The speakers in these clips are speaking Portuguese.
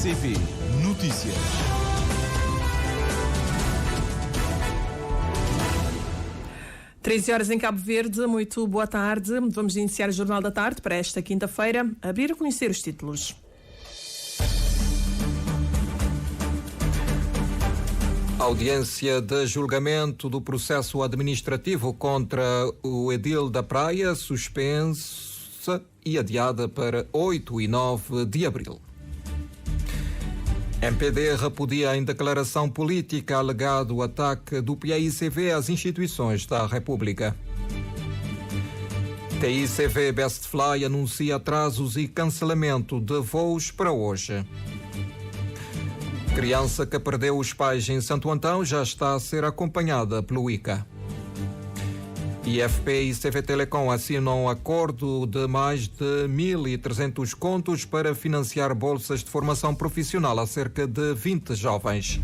PICV Notícias. Treze horas em Cabo Verde, muito boa tarde. Vamos iniciar o Jornal da Tarde para esta quinta-feira. Abrir a conhecer os títulos. Audiência de julgamento do processo administrativo contra o edil da Praia suspensa e adiada para 8 e 9 de abril. MPD repudia em declaração política alegado ataque do PICV às instituições da República. TICV Bestfly anuncia atrasos e cancelamento de voos para hoje. Criança que perdeu os pais em Santo Antão já está a ser acompanhada pelo ICA. IFP e CV Telecom assinam um acordo de mais de 1.300 contos para financiar bolsas de formação profissional a cerca de 20 jovens.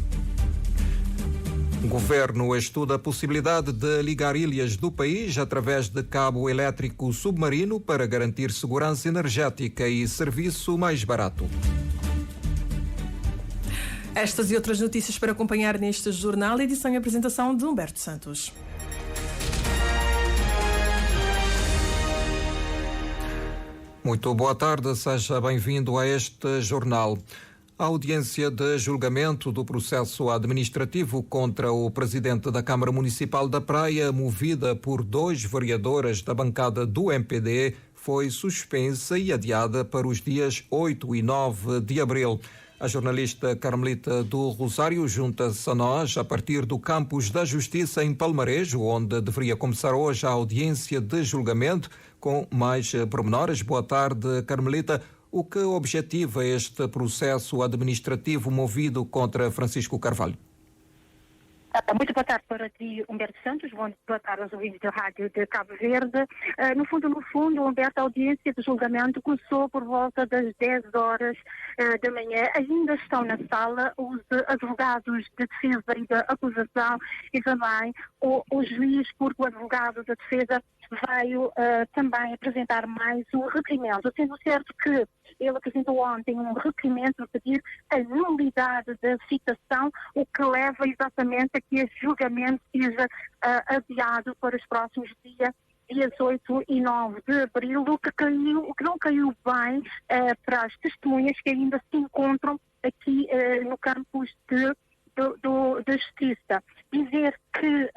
O governo estuda a possibilidade de ligar ilhas do país através de cabo elétrico submarino para garantir segurança energética e serviço mais barato. Estas e outras notícias para acompanhar neste jornal, edição e apresentação de Humberto Santos. Muito boa tarde, seja bem-vindo a este jornal. A audiência de julgamento do processo administrativo contra o presidente da Câmara Municipal da Praia, movida por 2 vereadoras da bancada do MPD, foi suspensa e adiada para os dias 8 e 9 de abril. A jornalista Carmelita do Rosário junta-se a nós a partir do Campus da Justiça em Palmarejo, onde deveria começar hoje a audiência de julgamento, com mais pormenores. Boa tarde, Carmelita. O que objetiva este processo administrativo movido contra Francisco Carvalho? Muito boa tarde para ti, Humberto Santos. Boa tarde aos ouvintes da Rádio de Cabo Verde. No fundo, Humberto, a audiência de julgamento começou por volta das 10 horas da manhã. Ainda estão na sala os advogados de defesa e da acusação e também o juiz, porque o advogado da defesa veio também apresentar mais um requerimento, sendo certo que ele apresentou ontem um requerimento a pedir a nulidade da citação, o que leva exatamente a que este julgamento seja adiado para os próximos dias 8 e 9 de abril, o que não caiu bem para as testemunhas que ainda se encontram aqui no campus da Justiça. Dizer que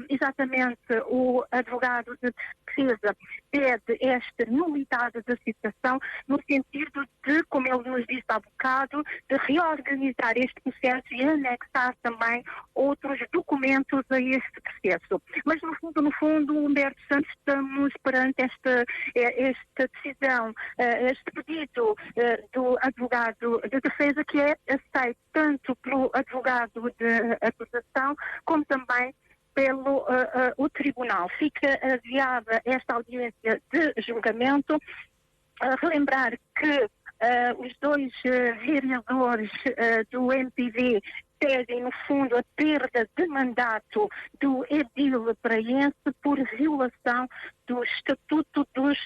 exatamente o advogado de defesa pede esta nulidade da citação no sentido de, como ele nos disse há bocado, de reorganizar este processo e anexar também outros documentos a este processo. Mas no fundo, Humberto Santos, estamos perante esta decisão, este pedido do advogado de defesa, que é aceito tanto pelo advogado de acusação como também pelo o tribunal. Fica adiada esta audiência de julgamento. Relembrar que os 2 vereadores do MPD pedem, no fundo, a perda de mandato do edil praense por violação do Estatuto dos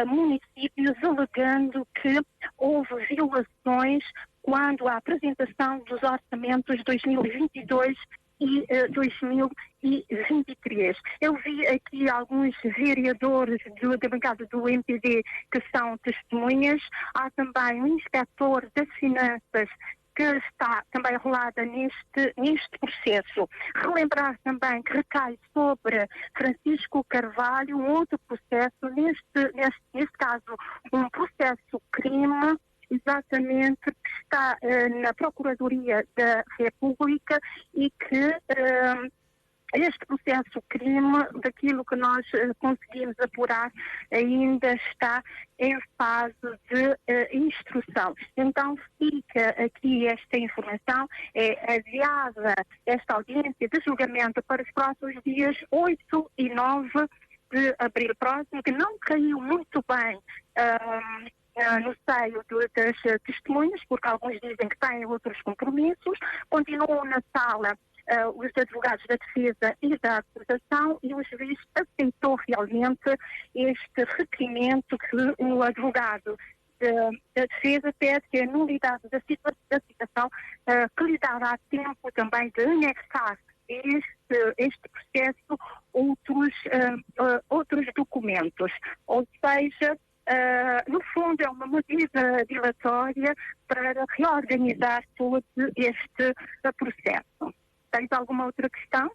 Municípios, alegando que houve violações quando a apresentação dos orçamentos 2022 e 2023. Eu vi aqui alguns vereadores da bancada do MPD que são testemunhas. Há também um inspetor das finanças que está também rolada neste processo. Relembrar também que recai sobre Francisco Carvalho um outro processo, neste caso um processo crime, exatamente, que está na Procuradoria da República e que este processo crime, daquilo que nós conseguimos apurar, ainda está em fase de instrução. Então fica aqui esta informação, é adiada esta audiência de julgamento para os próximos dias 8 e 9 de abril próximo, que não caiu muito bem no seio das testemunhas, porque alguns dizem que têm outros compromissos. Continuam na sala os advogados da defesa e da acusação, e o juiz aceitou realmente este requerimento que o advogado da Defesa pede que a nulidade da citação que lhe dará tempo também de anexar este processo outros documentos, ou seja, no fundo é uma medida dilatória para reorganizar todo este processo. Tens alguma outra questão?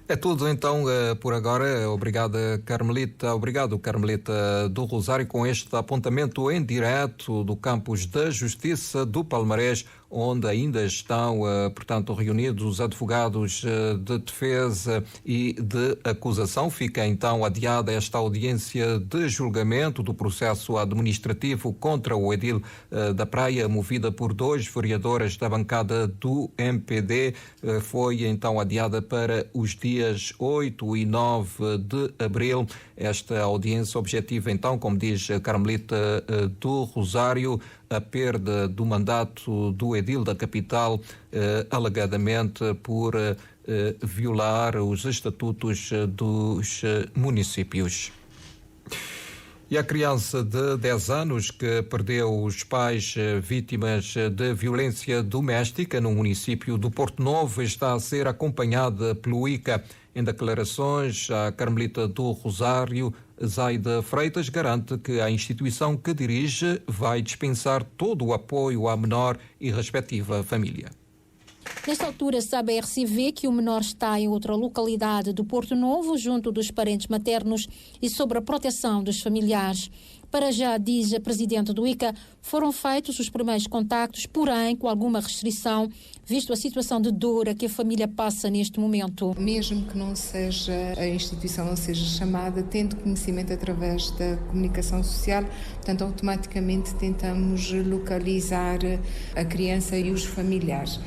É tudo então por agora. Obrigado, Carmelita do Rosário, com este apontamento em direto do campus da Justiça do Palmarés, onde ainda estão, portanto, reunidos os advogados de defesa e de acusação. Fica então adiada esta audiência de julgamento do processo administrativo contra o edil da Praia, movida por 2 vereadoras da bancada do MPD. Foi então adiada para os dias 8 e 9 de abril. Esta audiência objetiva, então, como diz Carmelita do Rosário, a perda do mandato do edil da capital, alegadamente por violar os estatutos dos municípios. E a criança de 10 anos que perdeu os pais vítimas de violência doméstica no município do Porto Novo está a ser acompanhada pelo ICA. Em declarações à Carmelita do Rosário, Zaida Freitas garante que a instituição que dirige vai dispensar todo o apoio à menor e respectiva família. Nesta altura, sabe a RCV que o menor está em outra localidade do Porto Novo, junto dos parentes maternos, e sobre a proteção dos familiares. Para já, diz a presidente do ICA, foram feitos os primeiros contactos, porém com alguma restrição, visto a situação de dor a que a família passa neste momento. Mesmo que não seja, a instituição não seja chamada, tendo conhecimento através da comunicação social, portanto, automaticamente tentamos localizar a criança e os familiares.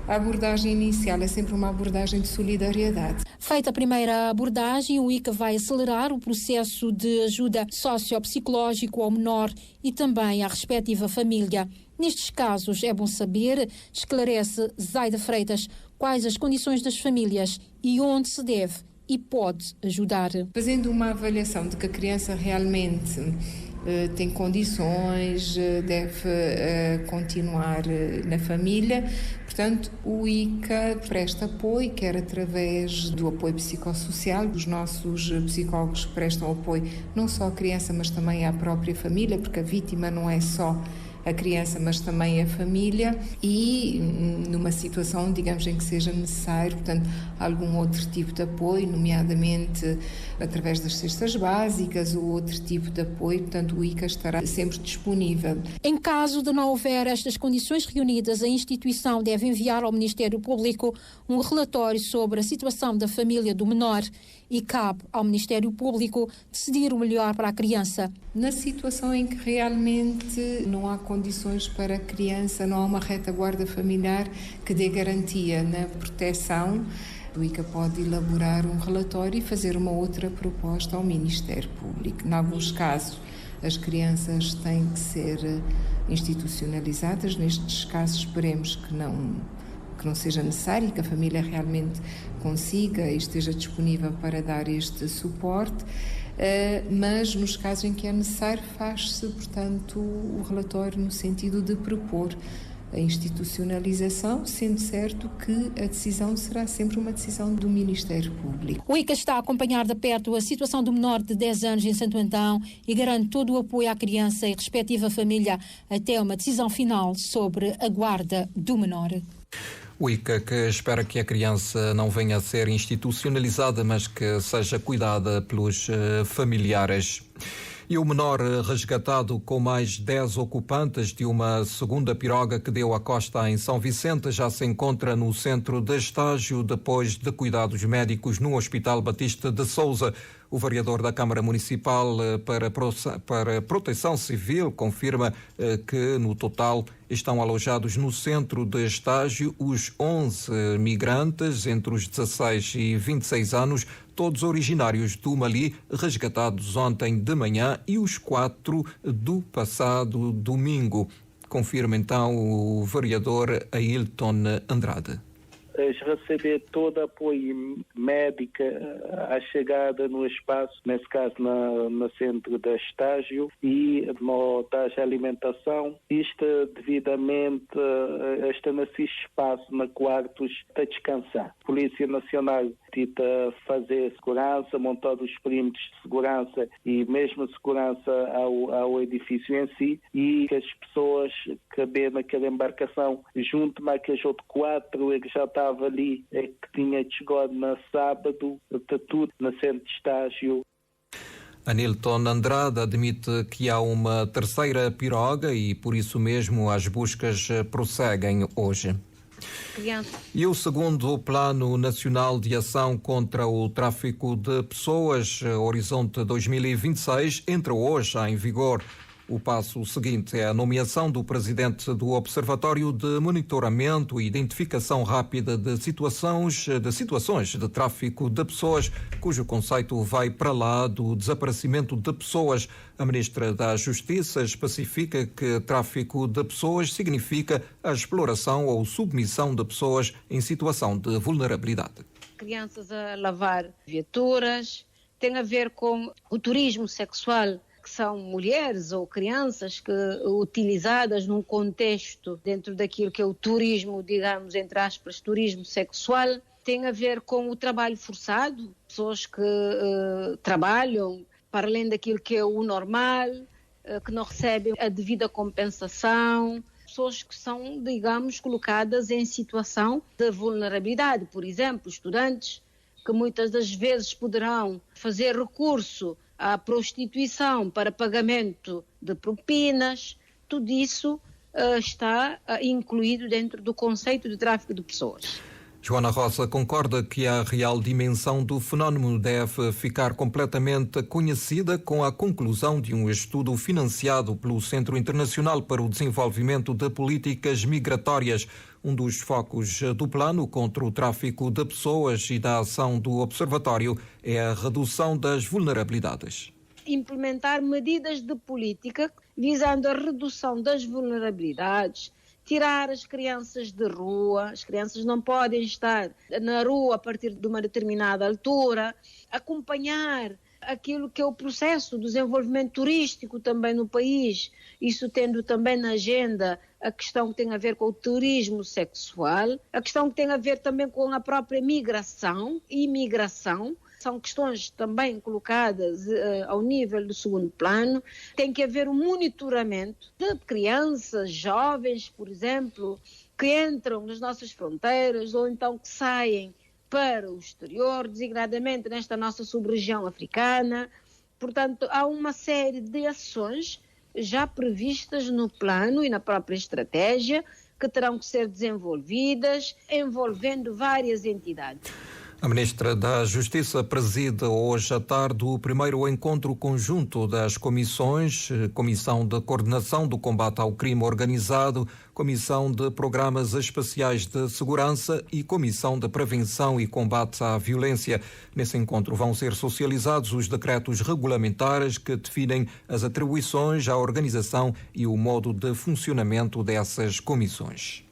A abordagem inicial é sempre uma abordagem de solidariedade. Feita a primeira abordagem, o ICA vai acelerar o processo de ajuda sociopsicológico ao menor e também à respectiva família. Nestes casos, é bom saber, esclarece Zaida Freitas, quais as condições das famílias e onde se deve e pode ajudar. Fazendo uma avaliação de que a criança realmente tem condições, deve continuar na família. Portanto, o ICA presta apoio, quer através do apoio psicossocial. Os nossos psicólogos prestam apoio não só à criança, mas também à própria família, porque a vítima não é só a criança, mas também a família, e numa situação, digamos, em que seja necessário, portanto, algum outro tipo de apoio, nomeadamente através das cestas básicas ou outro tipo de apoio, portanto, o ICA estará sempre disponível. Em caso de não houver estas condições reunidas, a instituição deve enviar ao Ministério Público um relatório sobre a situação da família do menor e cabe ao Ministério Público decidir o melhor para a criança. Na situação em que realmente não há condições para a criança, não há uma retaguarda familiar que dê garantia na proteção, o ICA pode elaborar um relatório e fazer uma outra proposta ao Ministério Público. Em alguns casos, as crianças têm que ser institucionalizadas. Nestes casos, esperemos que não seja necessário e que a família realmente consiga e esteja disponível para dar este suporte, mas nos casos em que é necessário faz-se, portanto, o relatório no sentido de propor a institucionalização, sendo certo que a decisão será sempre uma decisão do Ministério Público. O ICA está a acompanhar de perto a situação do menor de 10 anos em Santo Antão e garante todo o apoio à criança e respectiva família até uma decisão final sobre a guarda do menor. O ICA que espera que a criança não venha a ser institucionalizada, mas que seja cuidada pelos familiares. E o menor resgatado com mais 10 ocupantes de uma segunda piroga que deu à costa em São Vicente já se encontra no centro de estágio depois de cuidados médicos no Hospital Batista de Sousa. O vereador da Câmara Municipal para Proteção Civil confirma que, no total, estão alojados no centro de estágio os 11 migrantes entre os 16 e 26 anos, todos originários do Mali, resgatados ontem de manhã, e os 4 do passado domingo. Confirma então o vereador Ailton Andrade. receber todo apoio médico à chegada no espaço, nesse caso no centro de estágio, e no taxa alimentação. Isto devidamente está nesse espaço, na quartos, para descansar. Polícia Nacional tenta fazer segurança, montar os perímetros de segurança e mesmo segurança ao edifício em si, e que as pessoas que bem naquela embarcação, junto mais que as outras 4 que já estava ali, que tinha chegado no sábado, está tudo no centro de estágio. Anilton Andrade admite que há uma terceira piroga e por isso mesmo as buscas prosseguem hoje. E o segundo Plano Nacional de Ação contra o Tráfico de Pessoas, Horizonte 2026, entra hoje em vigor. O passo seguinte é a nomeação do presidente do Observatório de Monitoramento e Identificação Rápida de situações de tráfico de pessoas, cujo conceito vai para lá do desaparecimento de pessoas. A ministra da Justiça especifica que tráfico de pessoas significa a exploração ou submissão de pessoas em situação de vulnerabilidade. Crianças a lavar viaturas, tem a ver com o turismo sexual, que são mulheres ou crianças utilizadas num contexto dentro daquilo que é o turismo, digamos, entre aspas, turismo sexual. Tem a ver com o trabalho forçado, pessoas que trabalham para além daquilo que é o normal, que não recebem a devida compensação, pessoas que são, digamos, colocadas em situação de vulnerabilidade, por exemplo, estudantes que muitas das vezes poderão fazer recurso à prostituição para pagamento de propinas. Tudo isso está incluído dentro do conceito de tráfico de pessoas. Joana Rosa concorda que a real dimensão do fenómeno deve ficar completamente conhecida com a conclusão de um estudo financiado pelo Centro Internacional para o Desenvolvimento de Políticas Migratórias. Um dos focos do plano contra o tráfico de pessoas e da ação do Observatório é a redução das vulnerabilidades. Implementar medidas de política visando a redução das vulnerabilidades, tirar as crianças de rua, as crianças não podem estar na rua a partir de uma determinada altura, acompanhar aquilo que é o processo do desenvolvimento turístico também no país, isso tendo também na agenda a questão que tem a ver com o turismo sexual, a questão que tem a ver também com a própria migração e imigração. São questões também colocadas ao nível do segundo plano. Tem que haver um monitoramento de crianças, jovens, por exemplo, que entram nas nossas fronteiras ou então que saem para o exterior, designadamente nesta nossa sub-região africana. Portanto, há uma série de ações já previstas no plano e na própria estratégia que terão que ser desenvolvidas, envolvendo várias entidades. A Ministra da Justiça preside hoje à tarde o primeiro encontro conjunto das comissões, Comissão de Coordenação do Combate ao Crime Organizado, Comissão de Programas Especiais de Segurança e Comissão de Prevenção e Combate à Violência. Nesse encontro vão ser socializados os decretos regulamentares que definem as atribuições, a organização e o modo de funcionamento dessas comissões.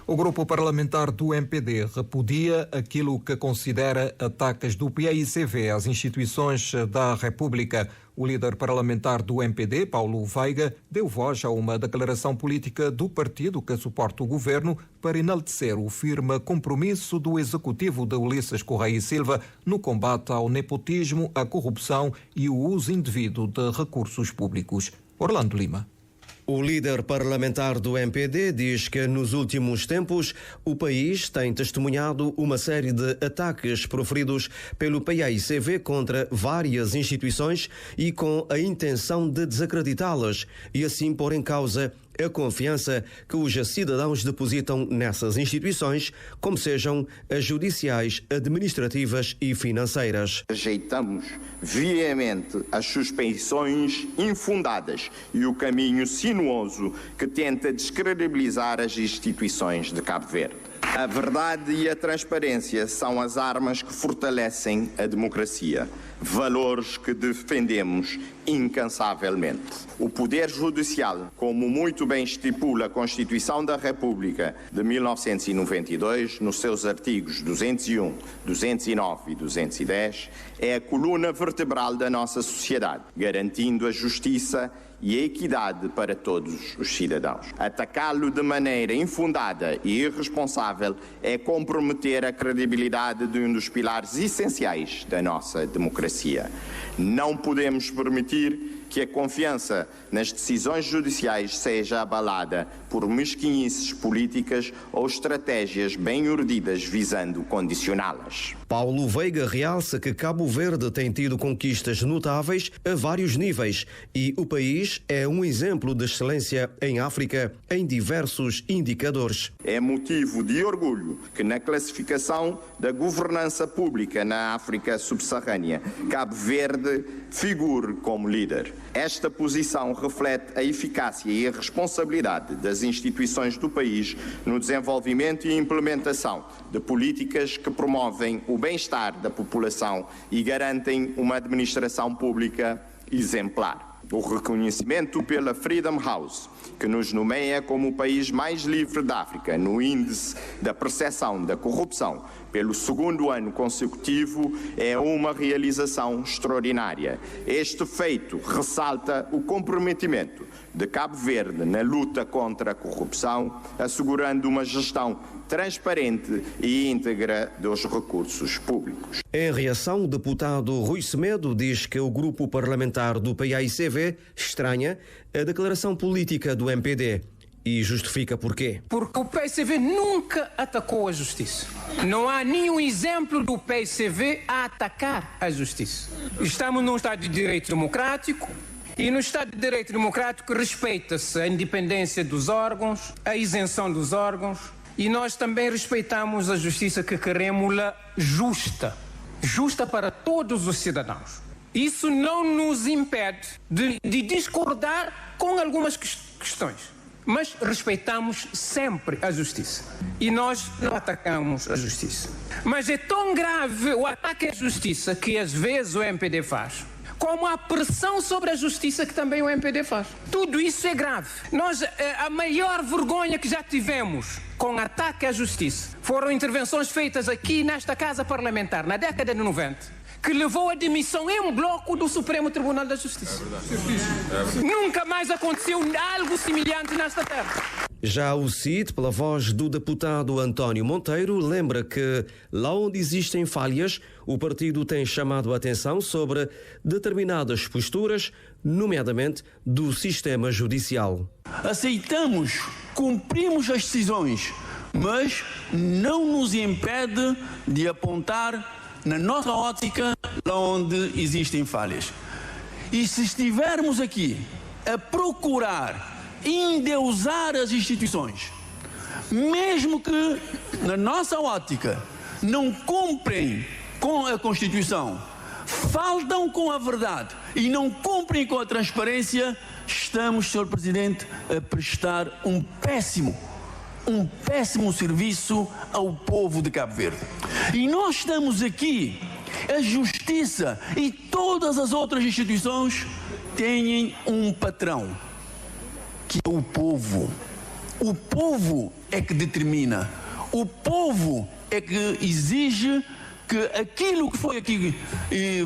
O grupo parlamentar do MPD repudia aquilo que considera ataques do PAICV às instituições da República. O líder parlamentar do MPD, Paulo Veiga, deu voz a uma declaração política do partido que suporta o governo para enaltecer o firme compromisso do executivo de Ulisses Correia e Silva no combate ao nepotismo, à corrupção e o uso indevido de recursos públicos. Orlando Lima. O líder parlamentar do MPD diz que nos últimos tempos o país tem testemunhado uma série de ataques proferidos pelo PAICV contra várias instituições e com a intenção de desacreditá-las e assim pôr em causa a confiança que os cidadãos depositam nessas instituições, como sejam as judiciais, administrativas e financeiras. Rejeitamos veemente as suspeições infundadas e o caminho sinuoso que tenta descredibilizar as instituições de Cabo Verde. A verdade e a transparência são as armas que fortalecem a democracia, valores que defendemos incansavelmente. O Poder Judicial, como muito bem estipula a Constituição da República de 1992, nos seus artigos 201, 209 e 210, é a coluna vertebral da nossa sociedade, garantindo a justiça e a equidade para todos os cidadãos. Atacá-lo de maneira infundada e irresponsável é comprometer a credibilidade de um dos pilares essenciais da nossa democracia. Não podemos permitir que a confiança nas decisões judiciais seja abalada por mesquinhices políticas ou estratégias bem urdidas visando condicioná-las. Paulo Veiga realça que Cabo Verde tem tido conquistas notáveis a vários níveis e o país é um exemplo de excelência em África em diversos indicadores. É motivo de orgulho que na classificação da governança pública na África subsaarânia, Cabo Verde figure como líder. Esta posição reflete a eficácia e a responsabilidade das instituições do país no desenvolvimento e implementação de políticas que promovem o bem-estar da população e garantem uma administração pública exemplar. O reconhecimento pela Freedom House, que nos nomeia como o país mais livre da África no índice da percepção da corrupção pelo segundo ano consecutivo, é uma realização extraordinária. Este feito ressalta o comprometimento de Cabo Verde na luta contra a corrupção, assegurando uma gestão transparente e íntegra dos recursos públicos. Em reação, o deputado Rui Semedo diz que o grupo parlamentar do PAICV estranha a declaração política do MPD. E justifica porquê. Porque o PAICV nunca atacou a justiça. Não há nenhum exemplo do PAICV a atacar a justiça. Estamos num Estado de Direito Democrático e no Estado de Direito Democrático respeita-se a independência dos órgãos, a isenção dos órgãos e nós também respeitamos a justiça que queremos-la justa. Justa para todos os cidadãos. Isso não nos impede de discordar com algumas questões. Mas respeitamos sempre a justiça. E nós não atacamos a justiça. Mas é tão grave o ataque à justiça que às vezes o MPD faz, como a pressão sobre a justiça que também o MPD faz. Tudo isso é grave. A maior vergonha que já tivemos com ataque à justiça foram intervenções feitas aqui nesta Casa Parlamentar, na década de 90. Que levou à demissão em bloco do Supremo Tribunal da Justiça. Nunca mais aconteceu algo semelhante nesta terra. Já o CID, pela voz do deputado António Monteiro, lembra que lá onde existem falhas, o partido tem chamado a atenção sobre determinadas posturas, nomeadamente do sistema judicial. Aceitamos, cumprimos as decisões, mas não nos impede de apontar na nossa ótica, lá onde existem falhas. E se estivermos aqui a procurar endeusar as instituições, mesmo que na nossa ótica não cumprem com a Constituição, faltam com a verdade e não cumprem com a transparência, estamos, Sr. Presidente, a prestar um péssimo serviço ao povo de Cabo Verde. E nós estamos aqui, a Justiça e todas as outras instituições têm um patrão, que é o povo. O povo é que determina, o povo é que exige que aquilo que foi aqui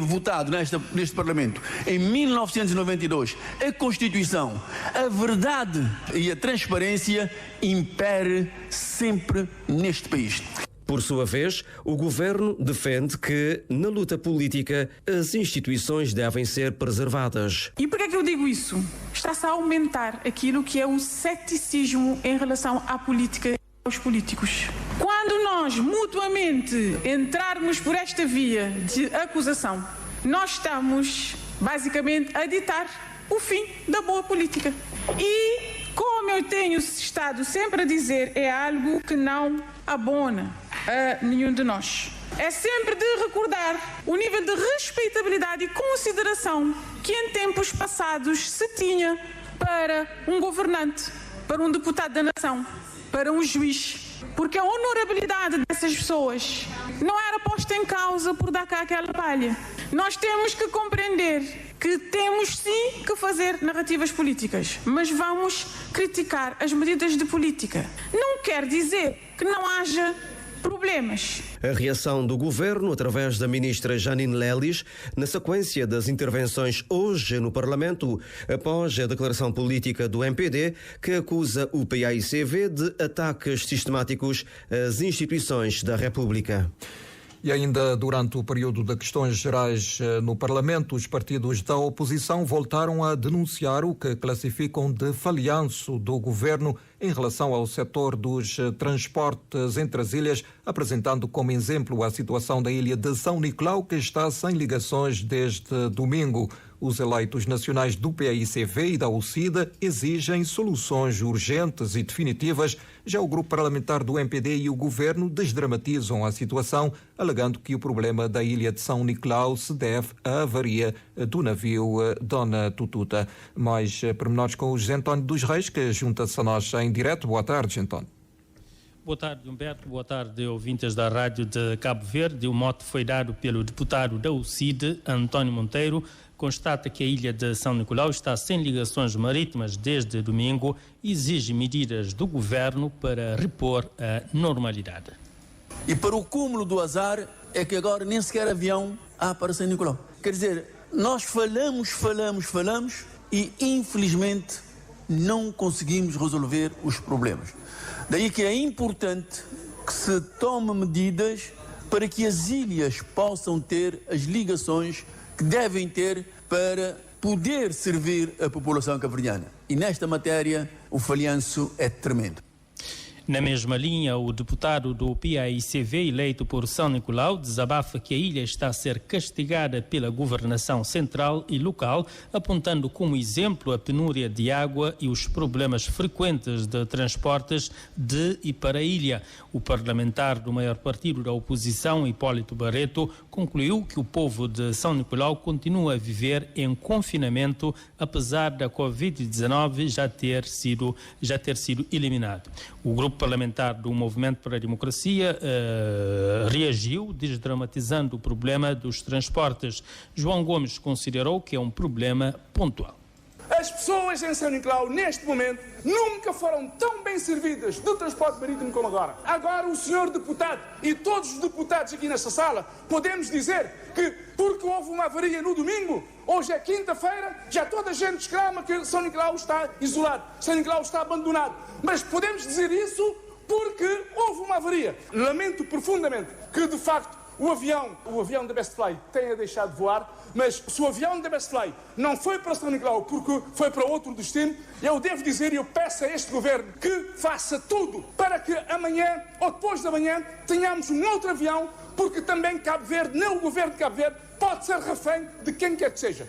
votado neste Parlamento em 1992, a Constituição, a verdade e a transparência impere sempre neste país. Por sua vez, o governo defende que, na luta política, as instituições devem ser preservadas. E por que é que eu digo isso? Está-se a aumentar aquilo que é o ceticismo em relação à política. Aos políticos. Quando nós mutuamente entrarmos por esta via de acusação, nós estamos basicamente a ditar o fim da boa política. E, como eu tenho estado sempre a dizer, é algo que não abona a nenhum de nós. É sempre de recordar o nível de respeitabilidade e consideração que em tempos passados se tinha para um governante, para um deputado da nação, para um juiz, porque a honorabilidade dessas pessoas não era posta em causa por dar cá aquela palha. Nós temos que compreender que temos sim que fazer narrativas políticas, mas vamos criticar as medidas de política. Não quer dizer que não haja problemas. A reação do governo, através da ministra Janine Lelis, na sequência das intervenções hoje no Parlamento, após a declaração política do MPD, que acusa o PAICV de ataques sistemáticos às instituições da República. E ainda durante o período de questões gerais no Parlamento, os partidos da oposição voltaram a denunciar o que classificam de falhanço do governo em relação ao setor dos transportes entre as ilhas, apresentando como exemplo a situação da ilha de São Nicolau, que está sem ligações desde domingo. Os eleitos nacionais do PAICV e da UCIDA exigem soluções urgentes e definitivas. Já o grupo parlamentar do MPD e o governo desdramatizam a situação, alegando que o problema da ilha de São Nicolau se deve à avaria do navio Dona Tututa. Mais pormenores com o José António dos Reis, que junta-se a nós em direto. Boa tarde, António. Boa tarde, Humberto. Boa tarde, ouvintes da Rádio de Cabo Verde. O mote foi dado pelo deputado da UCID, António Monteiro. Constata que a ilha de São Nicolau está sem ligações marítimas desde domingo e exige medidas do governo para repor a normalidade. E para o cúmulo do azar é que agora nem sequer avião há para São Nicolau. Quer dizer, nós falamos e infelizmente não conseguimos resolver os problemas. Daí que é importante que se tome medidas para que as ilhas possam ter as ligações que devem ter para poder servir a população cabo-verdiana. E nesta matéria o falhanço é tremendo. Na mesma linha, o deputado do PAICV, eleito por São Nicolau, desabafa que a ilha está a ser castigada pela governação central e local, apontando como exemplo a penúria de água e os problemas frequentes de transportes de e para a ilha. O parlamentar do maior partido da oposição, Hipólito Barreto, concluiu que o povo de São Nicolau continua a viver em confinamento, apesar da Covid-19 já ter sido eliminado. O grupo parlamentar do Movimento para a Democracia reagiu, desdramatizando o problema dos transportes. João Gomes considerou que é um problema pontual. As pessoas em São Nicolau, neste momento, nunca foram tão bem servidas do transporte marítimo como agora. Agora, o senhor deputado e todos os deputados aqui nesta sala, podemos dizer que, porque houve uma avaria no domingo, hoje é quinta-feira, já toda a gente exclama que São Nicolau está isolado, São Nicolau está abandonado. Mas podemos dizer isso porque houve uma avaria. Lamento profundamente que, de facto, o avião da Bestfly tenha deixado de voar, mas se o avião da Bestfly não foi para São Nicolau porque foi para outro destino, eu devo dizer e eu peço a este governo que faça tudo para que amanhã ou depois de amanhã tenhamos um outro avião, porque também Cabo Verde, nem o governo de Cabo Verde, pode ser refém de quem quer que seja.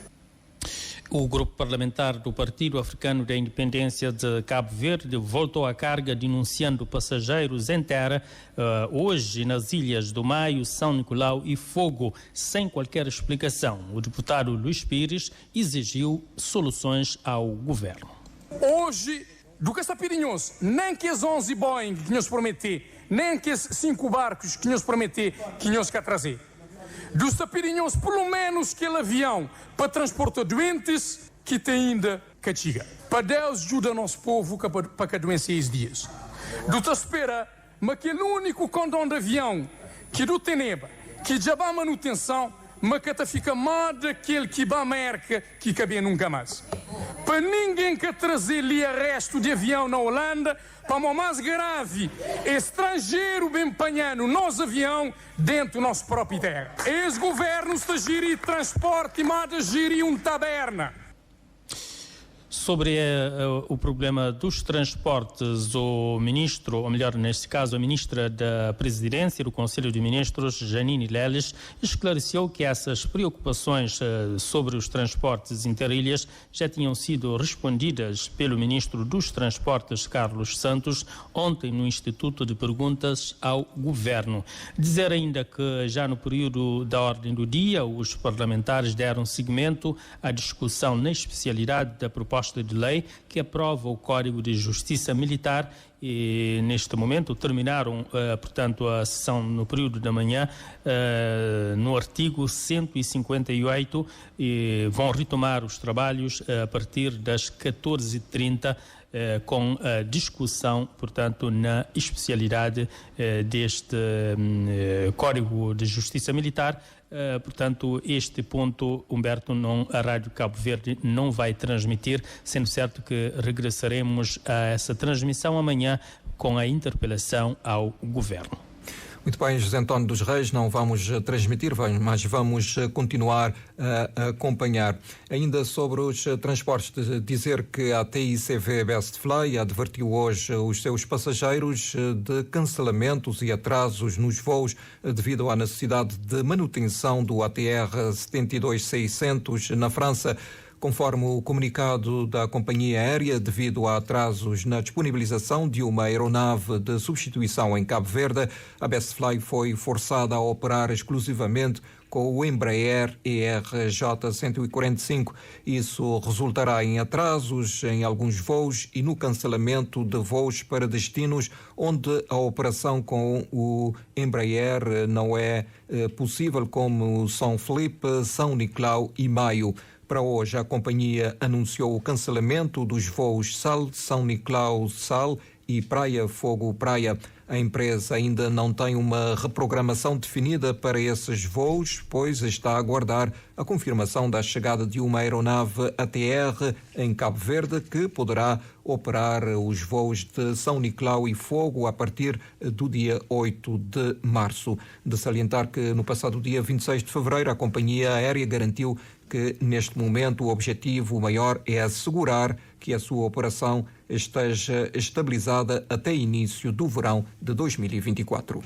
O grupo parlamentar do Partido Africano da Independência de Cabo Verde voltou à carga denunciando passageiros em terra hoje nas ilhas do Maio, São Nicolau e Fogo, sem qualquer explicação. O deputado Luís Pires exigiu soluções ao governo. Hoje, do que está pirinhoso, nem que as 11 Boeing que nos prometer, nem que os 5 barcos que nos prometer, que nos quer trazer. Dos tapirinhos, pelo menos aquele avião para transportar doentes que tem ainda que chega. Para Deus ajuda o nosso povo para que a doença esses dias. Do te espera, mas aquele único condão de avião que do teneba, que já vai manutenção, mas que até fica mais daquele que vai merca que cabe nunca mais. Para ninguém que trazer ali resto de avião na Holanda, para o mais grave, estrangeiro bem panhando nosso avião dentro do nosso próprio terra. Esse governo está a gerir transporte e mais a gerir uma taberna. Sobre o problema dos transportes, o ministro, ou melhor, neste caso, a ministra da Presidência do Conselho de Ministros, Janine Lelis, esclareceu que essas preocupações sobre os transportes interilhas já tinham sido respondidas pelo ministro dos Transportes, Carlos Santos, ontem no Instituto de Perguntas ao Governo. Dizer ainda que já no período da ordem do dia, os parlamentares deram seguimento à discussão na especialidade da proposta proposta de lei que aprova o Código de Justiça Militar e neste momento terminaram, portanto, a sessão no período da manhã no artigo 158 e vão retomar os trabalhos a partir das 14h30 com a discussão, portanto, na especialidade deste Código de Justiça Militar. Portanto, este ponto, Humberto, a Rádio Cabo Verde não vai transmitir, sendo certo que regressaremos a essa transmissão amanhã com a interpelação ao Governo. Muito bem, José António dos Reis, não vamos transmitir, mas vamos continuar a acompanhar. Ainda sobre os transportes, dizer que a TICV Bestfly advertiu hoje os seus passageiros de cancelamentos e atrasos nos voos devido à necessidade de manutenção do ATR 72600 na França. Conforme o comunicado da companhia aérea, devido a atrasos na disponibilização de uma aeronave de substituição em Cabo Verde, a Bestfly foi forçada a operar exclusivamente com o Embraer ERJ-145. Isso resultará em atrasos em alguns voos e no cancelamento de voos para destinos onde a operação com o Embraer não é possível, como São Felipe, São Nicolau e Maio. Para hoje, a companhia anunciou o cancelamento dos voos SAL, São Nicolau, SAL e Praia Fogo Praia. A empresa ainda não tem uma reprogramação definida para esses voos, pois está a aguardar a confirmação da chegada de uma aeronave ATR em Cabo Verde que poderá operar os voos de São Nicolau e Fogo a partir do dia 8 de março. De salientar que no passado dia 26 de fevereiro a companhia aérea garantiu que neste momento o objetivo maior é assegurar que a sua operação esteja estabilizada até início do verão de 2024.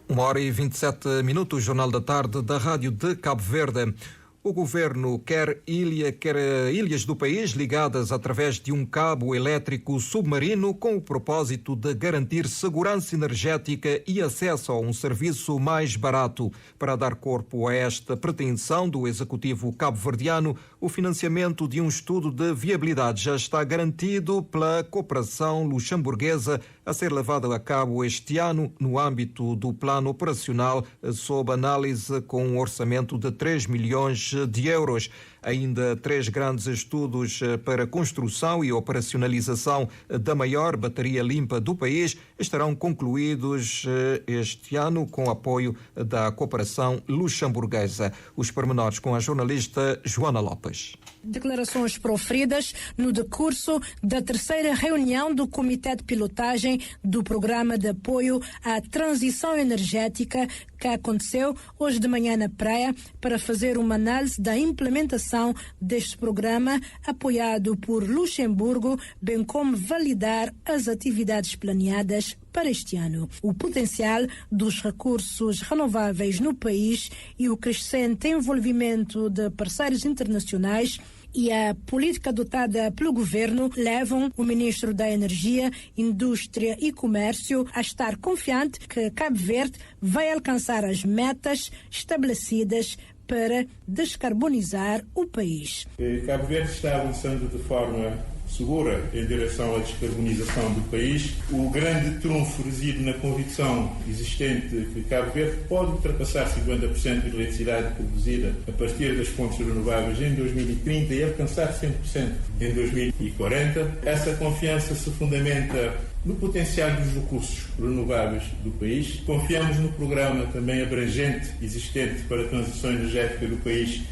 Uma hora e 27 minutos, Jornal da Tarde da Rádio de Cabo Verde. O governo quer ilhas do país ligadas através de um cabo elétrico submarino com o propósito de garantir segurança energética e acesso a um serviço mais barato. Para dar corpo a esta pretensão do executivo cabo-verdiano, o financiamento de um estudo de viabilidade já está garantido pela cooperação luxemburguesa a ser levada a cabo este ano no âmbito do plano operacional sob análise com um orçamento de 3 milhões de euros. Ainda 3 grandes estudos para construção e operacionalização da maior bateria limpa do país estarão concluídos este ano com apoio da cooperação luxemburguesa. Os pormenores com a jornalista Joana Lopes. Declarações proferidas no decurso da 3ª reunião do Comitê de Pilotagem do Programa de Apoio à Transição Energética que aconteceu hoje de manhã na Praia para fazer uma análise da implementação deste programa apoiado por Luxemburgo, bem como validar as atividades planeadas para este ano. O potencial dos recursos renováveis no país e o crescente envolvimento de parceiros internacionais e a política adotada pelo governo levam o ministro da Energia, Indústria e Comércio a estar confiante que Cabo Verde vai alcançar as metas estabelecidas para descarbonizar o país. Cabo Verde está avançando de forma segura em direção à descarbonização do país. O grande trunfo reside na convicção existente que Cabo Verde pode ultrapassar 50% de eletricidade produzida a partir das fontes renováveis em 2030 e alcançar 100% em 2040. Essa confiança se fundamenta no potencial dos recursos renováveis do país. Confiamos no programa também abrangente existente para a transição energética do país,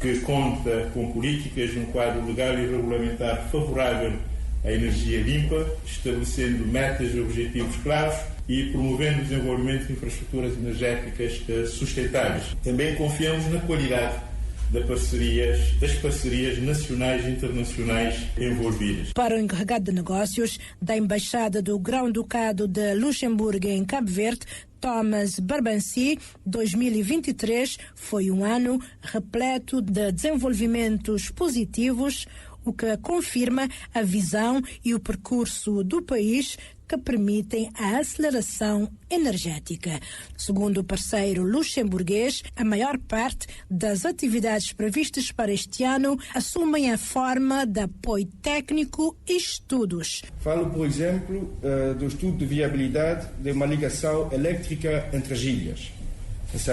que conta com políticas, um quadro legal e regulamentar favorável à energia limpa, estabelecendo metas e objetivos claros e promovendo o desenvolvimento de infraestruturas energéticas sustentáveis. Também confiamos na qualidade das parcerias nacionais e internacionais envolvidas. Para o encarregado de negócios da Embaixada do Grão-Ducado de Luxemburgo em Cabo Verde, Thomas Barbanci, 2023 foi um ano repleto de desenvolvimentos positivos, o que confirma a visão e o percurso do país, que permitem a aceleração energética. Segundo o parceiro luxemburguês, a maior parte das atividades previstas para este ano assumem a forma de apoio técnico e estudos. Falo, por exemplo, do estudo de viabilidade de uma ligação elétrica entre as ilhas. Essa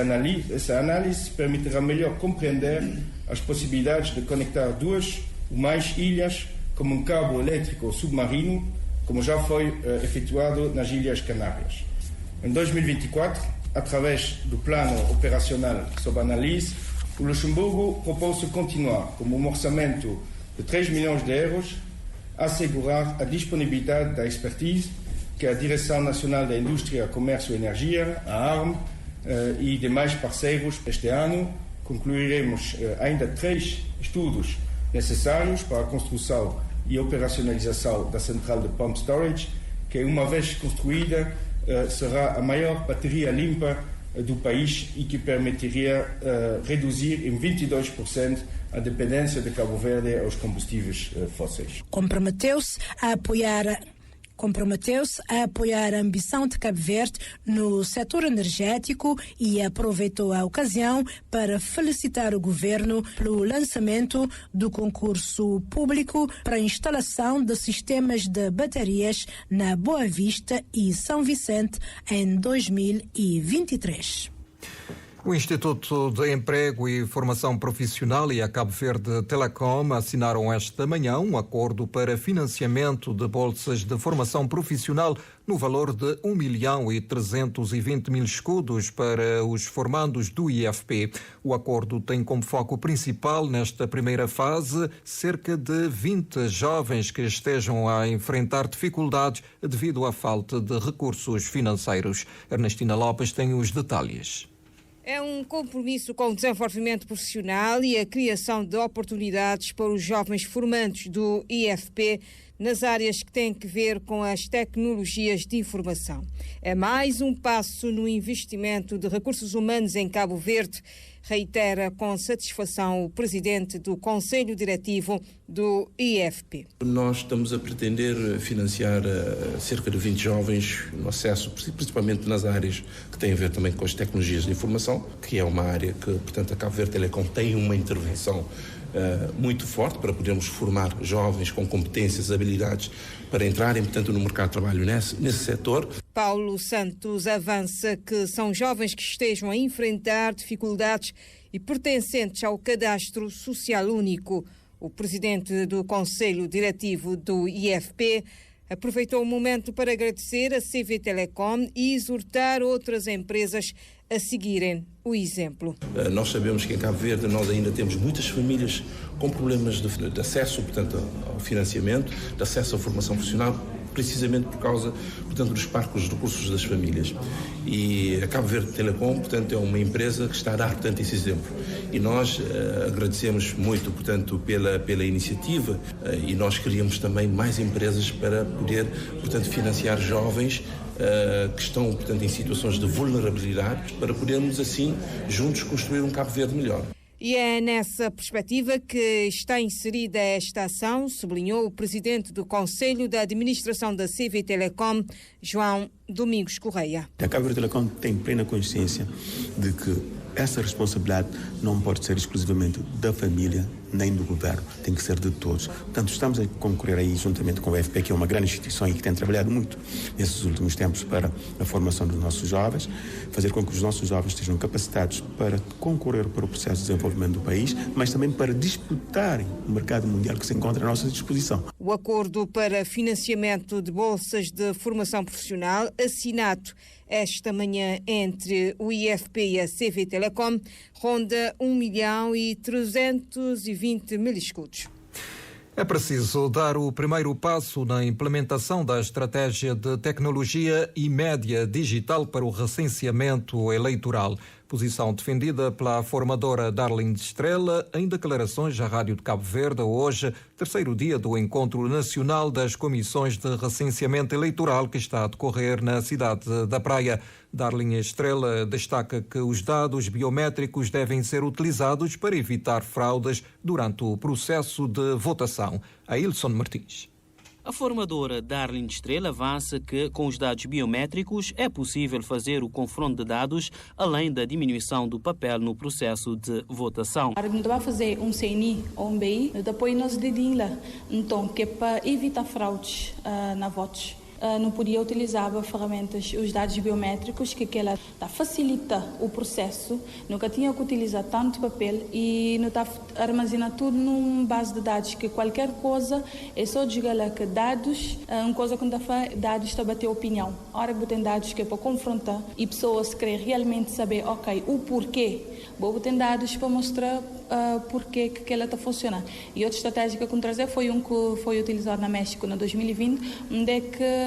análise permitirá melhor compreender as possibilidades de conectar duas ou mais ilhas como um cabo elétrico submarino, como já foi efetuado nas Ilhas Canárias. Em 2024, através do plano operacional sob análise, o Luxemburgo propôs-se continuar, como um orçamento de 3 milhões de euros, a assegurar a disponibilidade da expertise que a Direção Nacional da Indústria, Comércio e Energia, a ARM, e demais parceiros. Este ano concluiremos ainda 3 estudos necessários para a construção e operacionalização da central de Pump Storage, que uma vez construída será a maior bateria limpa do país e que permitiria reduzir em 22% a dependência de Cabo Verde aos combustíveis fósseis. Comprometeu-se a apoiar a ambição de Cabo Verde no setor energético e aproveitou a ocasião para felicitar o governo pelo lançamento do concurso público para a instalação de sistemas de baterias na Boa Vista e São Vicente em 2023. O Instituto de Emprego e Formação Profissional e a Cabo Verde Telecom assinaram esta manhã um acordo para financiamento de bolsas de formação profissional no valor de 1.320.000 escudos para os formandos do IFP. O acordo tem como foco principal nesta primeira fase cerca de 20 jovens que estejam a enfrentar dificuldades devido à falta de recursos financeiros. Ernestina Lopes tem os detalhes. É um compromisso com o desenvolvimento profissional e a criação de oportunidades para os jovens formandos do IFP nas áreas que têm que ver com as tecnologias de informação. É mais um passo no investimento de recursos humanos em Cabo Verde, reitera com satisfação o presidente do Conselho Diretivo do IFP. Nós estamos a pretender financiar cerca de 20 jovens no acesso, principalmente nas áreas que têm a ver também com as tecnologias de informação, que é uma área que, portanto, a Cabo Verde Telecom tem uma intervenção muito forte para podermos formar jovens com competências, habilidades para entrarem, portanto, no mercado de trabalho nesse setor. Paulo Santos avança que são jovens que estejam a enfrentar dificuldades e pertencentes ao cadastro social único. O presidente do Conselho Diretivo do IFP aproveitou o momento para agradecer a CV Telecom e exortar outras empresas a seguirem o exemplo. Nós sabemos que em Cabo Verde nós ainda temos muitas famílias com problemas de acesso, portanto, ao financiamento, de acesso à formação profissional, precisamente por causa, portanto, dos parcos recursos das famílias. E a Cabo Verde Telecom, portanto, é uma empresa que está a dar, portanto, esse exemplo. E nós agradecemos muito, portanto, pela iniciativa e nós queríamos também mais empresas para poder, portanto, financiar jovens que estão, portanto, em situações de vulnerabilidade, para podermos, assim, juntos construir um Cabo Verde melhor. E é nessa perspectiva que está inserida esta ação, sublinhou o presidente do Conselho da Administração da CV Telecom, João Domingos Correia. A Cabo Verde Telecom tem plena consciência de que essa responsabilidade não pode ser exclusivamente da família nem do governo, tem que ser de todos. Portanto, estamos a concorrer aí juntamente com o FP, que é uma grande instituição e que tem trabalhado muito nesses últimos tempos para a formação dos nossos jovens, fazer com que os nossos jovens estejam capacitados para concorrer para o processo de desenvolvimento do país, mas também para disputarem o mercado mundial que se encontra à nossa disposição. O acordo para financiamento de bolsas de formação profissional, assinado esta manhã entre o IFP e a CV Telecom, ronda 1.320.000 escudos. É preciso dar o primeiro passo na implementação da estratégia de tecnologia e média digital para o recenseamento eleitoral. Posição defendida pela formadora Darling Estrela em declarações à Rádio de Cabo Verde hoje, terceiro dia do Encontro Nacional das Comissões de Recenseamento Eleitoral que está a decorrer na cidade da Praia. Darling Estrela destaca que os dados biométricos devem ser utilizados para evitar fraudes durante o processo de votação. Ailson Martins. A formadora Darlene Estrela avança que, com os dados biométricos, é possível fazer o confronto de dados, além da diminuição do papel no processo de votação. A gente vai fazer um CNI ou um BI, depois nós dedimos lá. Então, que é para evitar fraudes na votos. Não podia utilizar ferramentas, os dados biométricos, que ela facilita o processo. Nunca tinha que utilizar tanto papel e não está armazenar tudo numa base de dados, que qualquer coisa é só dizer lá que dados, uma coisa que não está dados está a bater opinião. A hora que tem dados que é para confrontar e pessoas querem realmente saber, ok, o porquê. Vou ter dados para mostrar porquê que ela está funcionando. E outra estratégia que eu trazer foi que foi utilizado na México no 2020, onde é que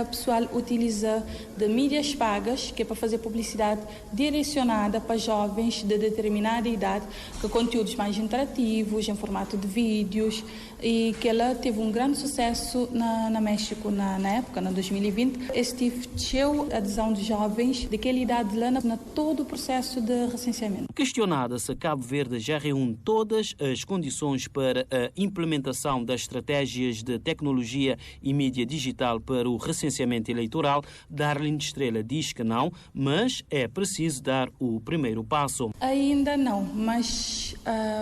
o pessoal utiliza de mídias pagas, que é para fazer publicidade direcionada para jovens de determinada idade, com conteúdos mais interativos, em formato de vídeos, e que ela teve um grande sucesso na México na época, no 2020. Este encheu a adesão de jovens daquela idade lá na todo o processo de recenseamento. Questionada se Cabo Verde já reúne todas as condições para a implementação das estratégias de tecnologia e mídia digital para o recenseamento eleitoral, Darlene Estrela diz que não, mas é preciso dar o primeiro passo. Ainda não, mas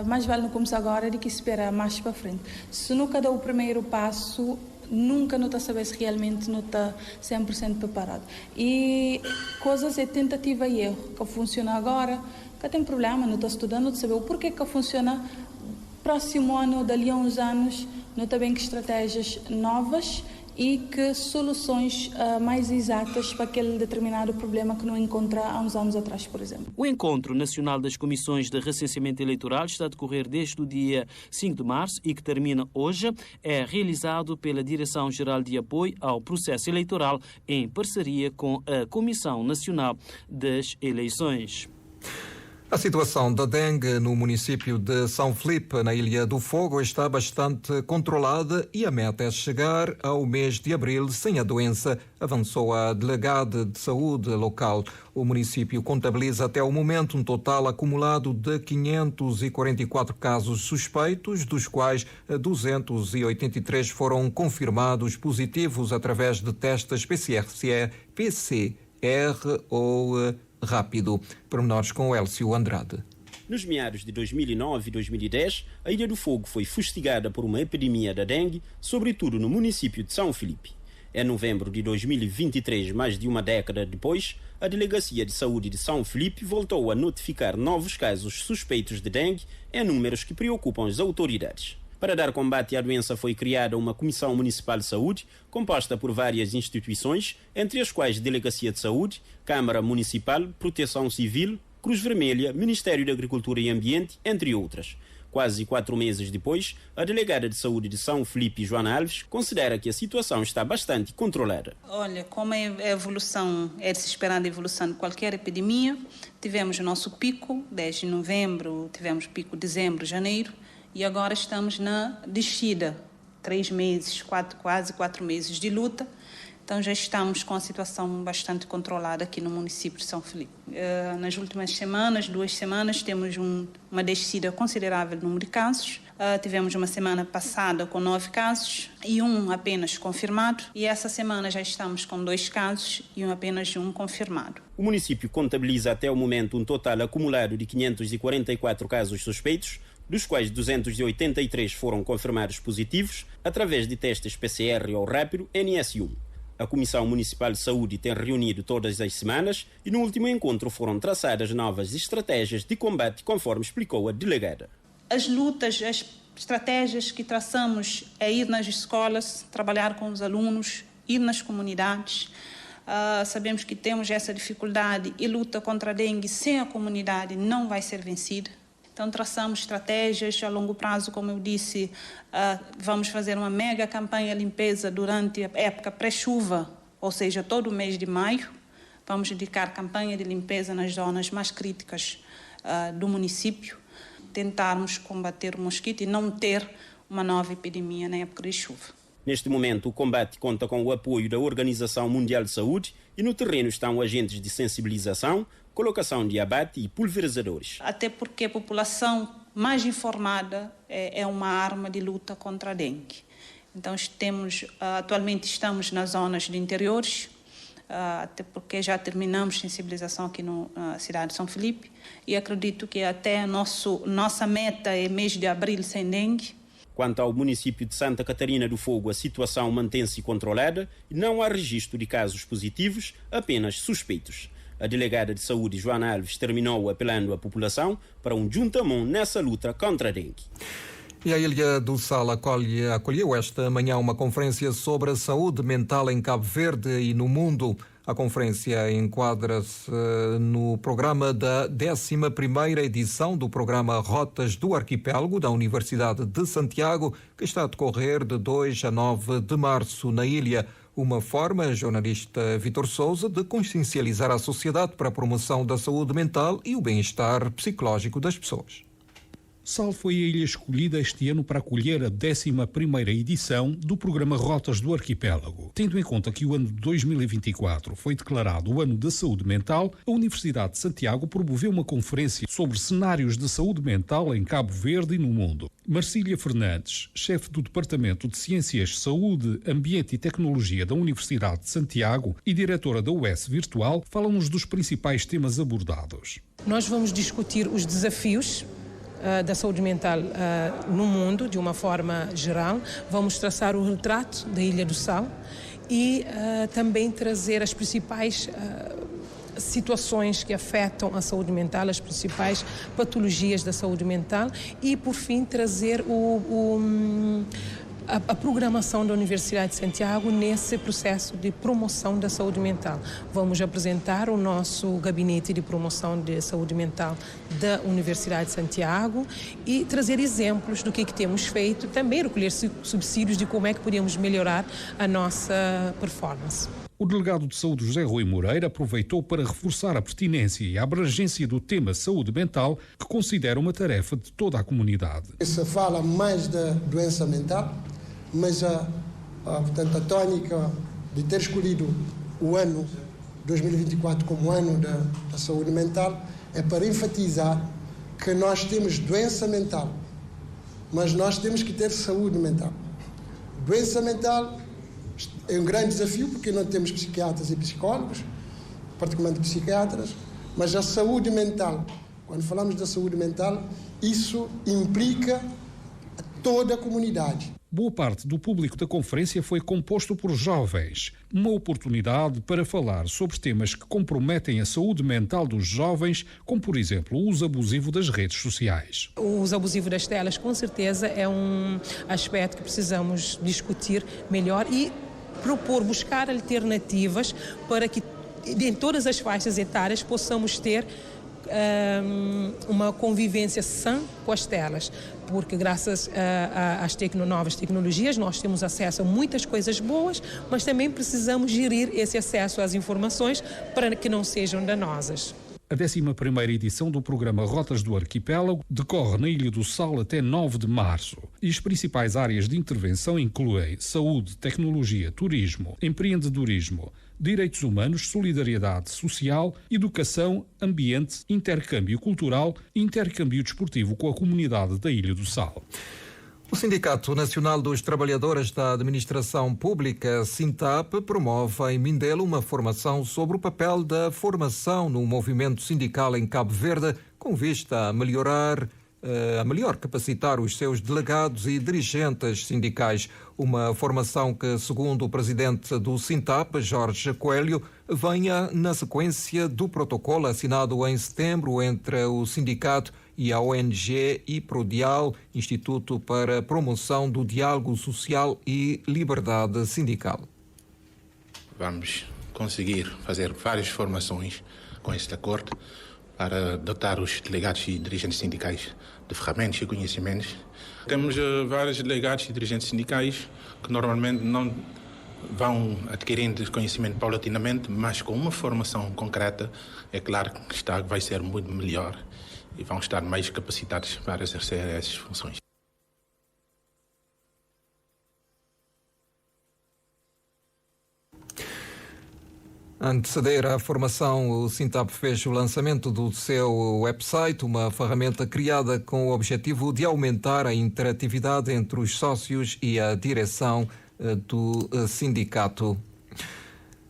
mais vale não começar agora do que esperar mais para frente. Se nunca dá o primeiro passo, nunca não está a saber se realmente não está 100% preparado. E coisas é tentativa e erro, que funciona agora, que tem problema, não está estudando, não saber o porquê que funciona. Próximo ano, dali a uns anos, não está bem que estratégias novas e que soluções mais exatas para aquele determinado problema que não encontra há uns anos atrás, por exemplo. O Encontro Nacional das Comissões de Recenseamento Eleitoral está a decorrer desde o dia 5 de março e que termina hoje. É realizado pela Direção-Geral de Apoio ao Processo Eleitoral em parceria com a Comissão Nacional das Eleições. A situação da dengue no município de São Filipe, na Ilha do Fogo, está bastante controlada e a meta é chegar ao mês de abril sem a doença, avançou a delegada de saúde local. O município contabiliza até o momento um total acumulado de 544 casos suspeitos, dos quais 283 foram confirmados positivos através de testes PCR ou rápido. Pormenores com Elcio Andrade. Nos meados de 2009 e 2010, a Ilha do Fogo foi fustigada por uma epidemia da dengue, sobretudo no município de São Filipe. Em novembro de 2023, mais de uma década depois, a Delegacia de Saúde de São Filipe voltou a notificar novos casos suspeitos de dengue em números que preocupam as autoridades. Para dar combate à doença foi criada uma Comissão Municipal de Saúde, composta por várias instituições, entre as quais Delegacia de Saúde, Câmara Municipal, Proteção Civil, Cruz Vermelha, Ministério da Agricultura e Ambiente, entre outras. Quase 4 meses depois, a delegada de saúde de São Filipe, Joana Alves, considera que a situação está bastante controlada. Olha, como é a evolução, é de se esperar a evolução de qualquer epidemia, tivemos o nosso pico, desde novembro, tivemos pico de dezembro, janeiro, e agora estamos na descida, 3 meses, quase 4 meses de luta. Então já estamos com a situação bastante controlada aqui no município de São Filipe. Nas últimas semanas, 2 semanas, temos uma descida considerável no número de casos. Tivemos uma semana passada com 9 casos e um apenas confirmado. E essa semana já estamos com 2 casos e apenas um confirmado. O município contabiliza até o momento um total acumulado de 544 casos suspeitos, dos quais 283 foram confirmados positivos através de testes PCR ou rápido NS1. A Comissão Municipal de Saúde tem reunido todas as semanas e no último encontro foram traçadas novas estratégias de combate, conforme explicou a delegada. As lutas, as estratégias que traçamos é ir nas escolas, trabalhar com os alunos, ir nas comunidades. Sabemos que temos essa dificuldade e luta contra a dengue sem a comunidade não vai ser vencida. Então, traçamos estratégias a longo prazo, como eu disse, vamos fazer uma mega campanha de limpeza durante a época pré-chuva, ou seja, todo o mês de maio. Vamos dedicar campanha de limpeza nas zonas mais críticas do município, tentarmos combater o mosquito e não ter uma nova epidemia na época de chuva. Neste momento, o combate conta com o apoio da Organização Mundial de Saúde e no terreno estão agentes de sensibilização, colocação de abate e pulverizadores. Até porque a população mais informada é uma arma de luta contra a dengue. Então atualmente estamos nas zonas de interiores, até porque já terminamos sensibilização aqui na cidade de São Filipe, e acredito que até nossa meta é mês de abril sem dengue. Quanto ao município de Santa Catarina do Fogo, a situação mantém-se controlada e não há registro de casos positivos, apenas suspeitos. A delegada de saúde, Joana Alves, terminou apelando à população para um juntamão nessa luta contra a dengue. E a Ilha do Sal acolheu esta manhã uma conferência sobre a saúde mental em Cabo Verde e no mundo. A conferência enquadra-se no programa da 11ª edição do programa Rotas do Arquipélago da Universidade de Santiago, que está a decorrer de 2 a 9 de março na ilha. Uma forma, jornalista Vítor Souza, de consciencializar a sociedade para a promoção da saúde mental e o bem-estar psicológico das pessoas. Sal foi a ilha escolhida este ano para acolher a 11ª edição do programa Rotas do Arquipélago. Tendo em conta que o ano de 2024 foi declarado o ano da saúde mental, a Universidade de Santiago promoveu uma conferência sobre cenários de saúde mental em Cabo Verde e no mundo. Marcília Fernandes, chefe do Departamento de Ciências, Saúde, Ambiente e Tecnologia da Universidade de Santiago e diretora da UES Virtual, falam-nos dos principais temas abordados. Nós vamos discutir os desafios da saúde mental no mundo, de uma forma geral. Vamos traçar o retrato da Ilha do Sal e também trazer as principais situações que afetam a saúde mental, as principais patologias da saúde mental e, por fim, trazer a programação da Universidade de Santiago nesse processo de promoção da saúde mental. Vamos apresentar o nosso gabinete de promoção de saúde mental da Universidade de Santiago e trazer exemplos do que temos feito, também recolher subsídios de como é que podemos melhorar a nossa performance. O delegado de saúde José Rui Moreira aproveitou para reforçar a pertinência e a abrangência do tema saúde mental, que considera uma tarefa de toda a comunidade. Se fala mais da doença mental, mas portanto, a tónica de ter escolhido o ano 2024 como ano da saúde mental é para enfatizar que nós temos doença mental, mas nós temos que ter saúde mental. Doença mental é um grande desafio porque não temos psiquiatras e psicólogos, particularmente psiquiatras, mas a saúde mental, quando falamos da saúde mental, isso implica toda a comunidade. Boa parte do público da conferência foi composto por jovens, uma oportunidade para falar sobre temas que comprometem a saúde mental dos jovens, como, por exemplo, o uso abusivo das redes sociais. O uso abusivo das telas, com certeza, é um aspecto que precisamos discutir melhor e buscar alternativas para que, em todas as faixas etárias, possamos ter uma convivência sã com as telas, porque graças às novas tecnologias nós temos acesso a muitas coisas boas, mas também precisamos gerir esse acesso às informações para que não sejam danosas. A 11ª edição do programa Rotas do Arquipélago decorre na Ilha do Sal até 9 de março e as principais áreas de intervenção incluem saúde, tecnologia, turismo, empreendedorismo, direitos humanos, solidariedade social, educação, ambiente, intercâmbio cultural e intercâmbio desportivo com a comunidade da Ilha do Sal. O Sindicato Nacional dos Trabalhadores da Administração Pública, SINTAP, promove em Mindelo uma formação sobre o papel da formação no movimento sindical em Cabo Verde, com vista a melhor capacitar os seus delegados e dirigentes sindicais. Uma formação que, segundo o presidente do SINTAP, Jorge Coelho, venha na sequência do protocolo assinado em setembro entre o sindicato e a ONG IPRODIAL, Instituto para a Promoção do Diálogo Social e Liberdade Sindical. Vamos conseguir fazer várias formações com este acordo para dotar os delegados e dirigentes sindicais de ferramentas e conhecimentos. Temos vários delegados e dirigentes sindicais que normalmente não vão adquirindo conhecimento paulatinamente, mas com uma formação concreta, é claro que vai ser muito melhor e vão estar mais capacitados para exercer essas funções. A anteceder à formação, o Sintap fez o lançamento do seu website, uma ferramenta criada com o objetivo de aumentar a interatividade entre os sócios e a direção do sindicato.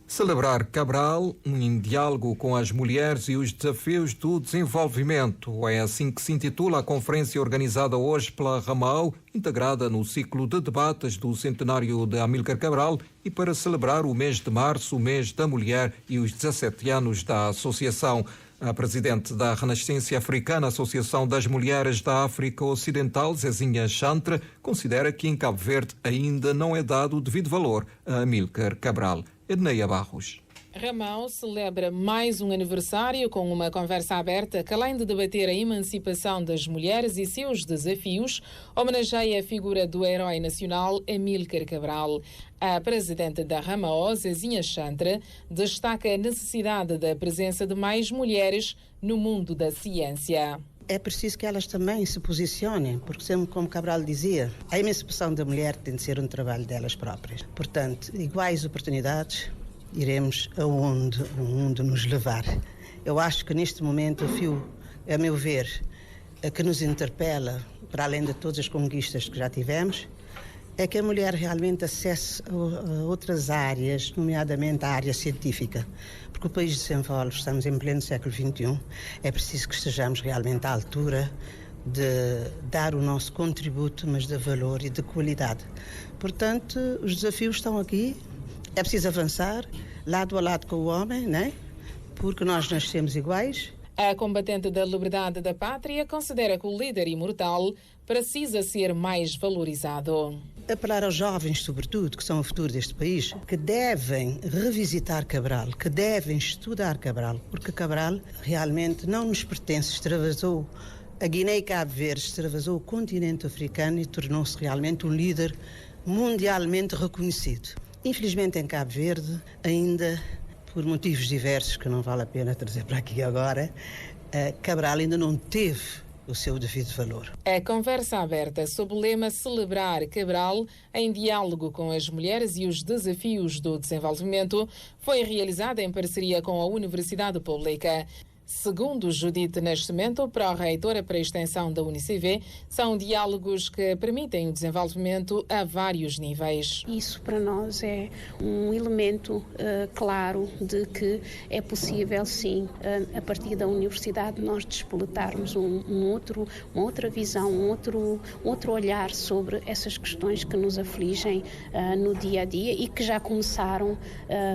Celebrar Cabral, um diálogo com as mulheres e os desafios do desenvolvimento. É assim que se intitula a conferência organizada hoje pela Ramao, integrada no ciclo de debates do centenário de Amílcar Cabral e para celebrar o mês de março, o mês da mulher e os 17 anos da associação. A presidente da Renascença Africana, Associação das Mulheres da África Ocidental, Zezinha Chantre, considera que em Cabo Verde ainda não é dado o devido valor a Amílcar Cabral. Edneia Barros. Ramao celebra mais um aniversário com uma conversa aberta que, além de debater a emancipação das mulheres e seus desafios, homenageia a figura do herói nacional Amílcar Cabral. A presidente da Ramao, Zezinha Chantre, destaca a necessidade da presença de mais mulheres no mundo da ciência. É preciso que elas também se posicionem, porque sempre, como Cabral dizia, a emancipação da mulher tem de ser um trabalho delas próprias. Portanto, iguais oportunidades, iremos aonde o mundo nos levar. Eu acho que neste momento o fio, a meu ver, que nos interpela, para além de todas as conquistas que já tivemos, é que a mulher realmente acesse a outras áreas, nomeadamente a área científica. Porque o país desenvolve, estamos em pleno século XXI, é preciso que estejamos realmente à altura de dar o nosso contributo, mas de valor e de qualidade. Portanto, os desafios estão aqui, é preciso avançar, lado a lado com o homem, né? Porque nós nascemos iguais. A combatente da liberdade da pátria considera que o líder imortal precisa ser mais valorizado. Apelar aos jovens, sobretudo, que são o futuro deste país, que devem revisitar Cabral, que devem estudar Cabral, porque Cabral realmente não nos pertence, extravasou a Guiné e Cabo Verde, extravasou o continente africano e tornou-se realmente um líder mundialmente reconhecido. Infelizmente em Cabo Verde, ainda por motivos diversos que não vale a pena trazer para aqui agora, Cabral ainda não teve o seu devido valor. A conversa aberta sob o lema Celebrar Cabral, em diálogo com as mulheres e os desafios do desenvolvimento, foi realizada em parceria com a Universidade Pública. Segundo Judite Nascimento, pró-reitora para a extensão da UNICV, são diálogos que permitem o desenvolvimento a vários níveis. Isso para nós é um elemento claro de que é possível, sim, a partir da universidade, nós despoletarmos uma outra visão, um outro olhar sobre essas questões que nos afligem no dia a dia e que já começaram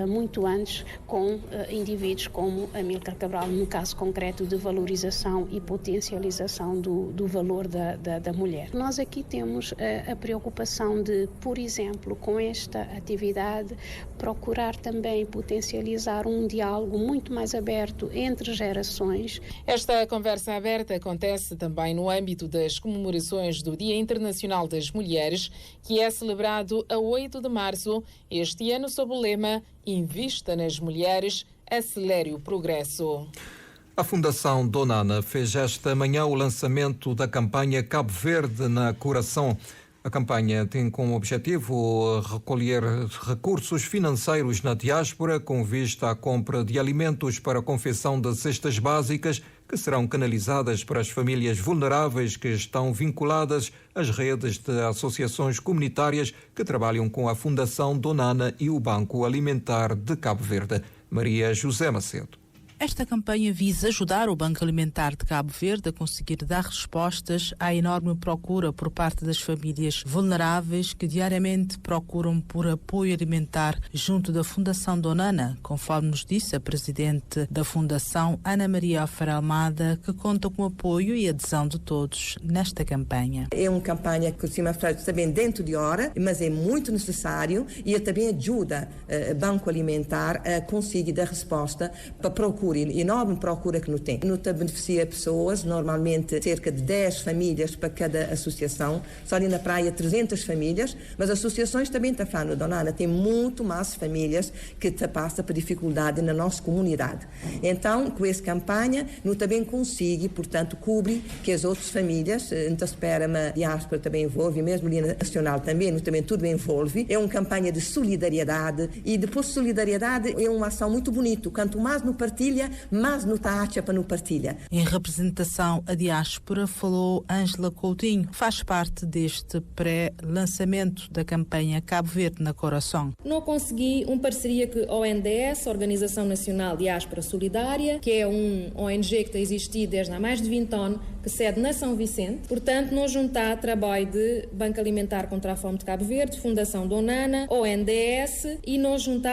muito antes com indivíduos como Amílcar Cabral, no caso concreto de valorização e potencialização do valor da mulher. Nós aqui temos a preocupação de, por exemplo, com esta atividade, procurar também potencializar um diálogo muito mais aberto entre gerações. Esta conversa aberta acontece também no âmbito das comemorações do Dia Internacional das Mulheres, que é celebrado a 8 de março, este ano sob o lema Invista nas Mulheres, acelere o progresso. A Fundação Donana fez esta manhã o lançamento da campanha Cabo Verde na Coração. A campanha tem como objetivo recolher recursos financeiros na diáspora com vista à compra de alimentos para a confecção de cestas básicas que serão canalizadas para as famílias vulneráveis que estão vinculadas às redes de associações comunitárias que trabalham com a Fundação Donana e o Banco Alimentar de Cabo Verde. Maria José Macedo. Esta campanha visa ajudar o Banco Alimentar de Cabo Verde a conseguir dar respostas à enorme procura por parte das famílias vulneráveis que diariamente procuram por apoio alimentar junto da Fundação Donana, conforme nos disse a presidente da Fundação, Ana Maria Alfaro Almada, que conta com o apoio e adesão de todos nesta campanha. É uma campanha que costuma fazer também dentro de hora, mas é muito necessário e também ajuda o Banco Alimentar a conseguir dar resposta para a procura procura, enorme procura que não tem. Não beneficia pessoas, normalmente cerca de 10 famílias para cada associação, só ali na praia 300 famílias, mas associações também estão falando, Dona Ana, tem muito mais famílias que passam por dificuldade na nossa comunidade. Então, com essa campanha, não também consegue, portanto, cobrir que as outras famílias, então espera a diáspora também envolve, mesmo ali nacional também, também tudo envolve. É uma campanha de solidariedade e depois solidariedade é uma ação muito bonita. Quanto mais nos partilha, mais nos acha para nos partilha. Em representação à diáspora, falou Ângela Coutinho, faz parte deste pré-lançamento da campanha Cabo Verde na Coração. Não consegui uma parceria com a ONDS, Organização Nacional Diáspora Solidária, que é um ONG que tem existido desde há mais de 20 anos, que sede na São Vicente. Portanto, nós juntar trabalho de Banco Alimentar contra a Fome de Cabo Verde, Fundação Donana, ONDS e nós juntar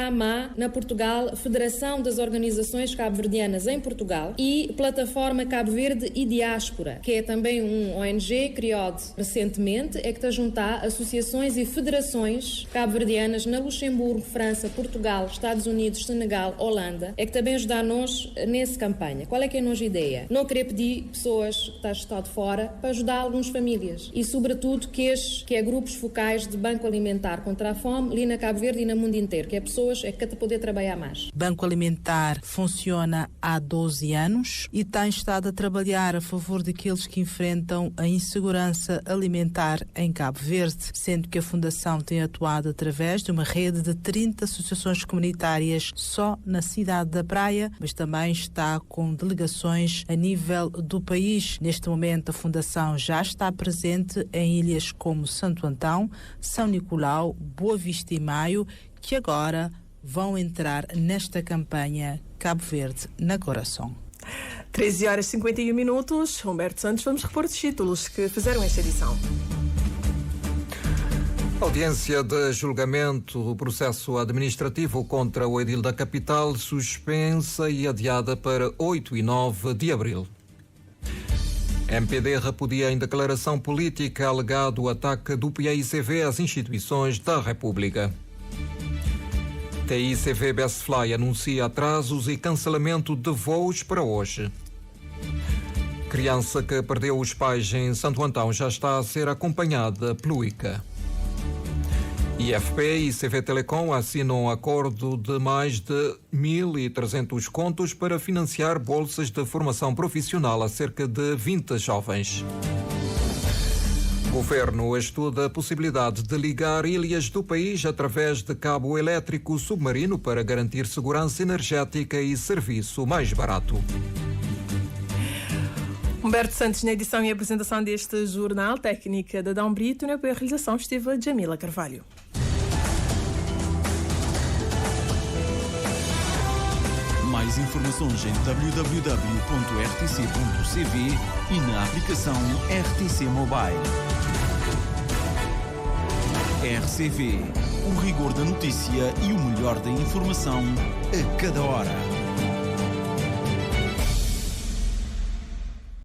na Portugal, Federação das Organizações Cabo-Verdianas em Portugal e Plataforma Cabo Verde e Diáspora, que é também um ONG criado recentemente, é que está a juntar associações e federações cabo-verdianas na Luxemburgo, França, Portugal, Estados Unidos, Senegal, Holanda, é que também ajudar-nos nessa campanha. Qual é que é a nossa ideia? Não querer pedir pessoas que estão de fora para ajudar algumas famílias e, sobretudo, que é grupos focais de Banco Alimentar contra a Fome, ali na Cabo Verde e no mundo inteiro, que é pessoas que poder trabalhar mais. Banco Alimentar funciona há 12 anos e tem estado a trabalhar a favor daqueles que enfrentam a insegurança alimentar em Cabo Verde, sendo que a Fundação tem atuado através de uma rede de 30 associações comunitárias só na cidade da Praia, mas também está com delegações a nível do país. Neste momento, a Fundação já está presente em ilhas como Santo Antão, São Nicolau, Boa Vista e Maio, que agora vão entrar nesta campanha Cabo Verde na Coração. 13h51. Humberto Santos, vamos repor os títulos que fizeram esta edição. Audiência de julgamento do processo administrativo contra o edil da capital suspensa e adiada para 8 e 9 de abril. MPD repudia em declaração política alegado ataque do PAICV às instituições da República. TICV Bestfly anuncia atrasos e cancelamento de voos para hoje. Criança que perdeu os pais em Santo Antão já está a ser acompanhada pelo ICA. IFP e CV Telecom assinam um acordo de mais de 1.300 contos para financiar bolsas de formação profissional a cerca de 20 jovens. O governo estuda a possibilidade de ligar ilhas do país através de cabo elétrico submarino para garantir segurança energética e serviço mais barato. Humberto Santos na edição e apresentação deste jornal, técnica de Adão Brito, na realização esteve a Jamila Carvalho. Mais informações em www.rtc.cv e na aplicação RTC Mobile. RCV, o rigor da notícia e o melhor da informação a cada hora.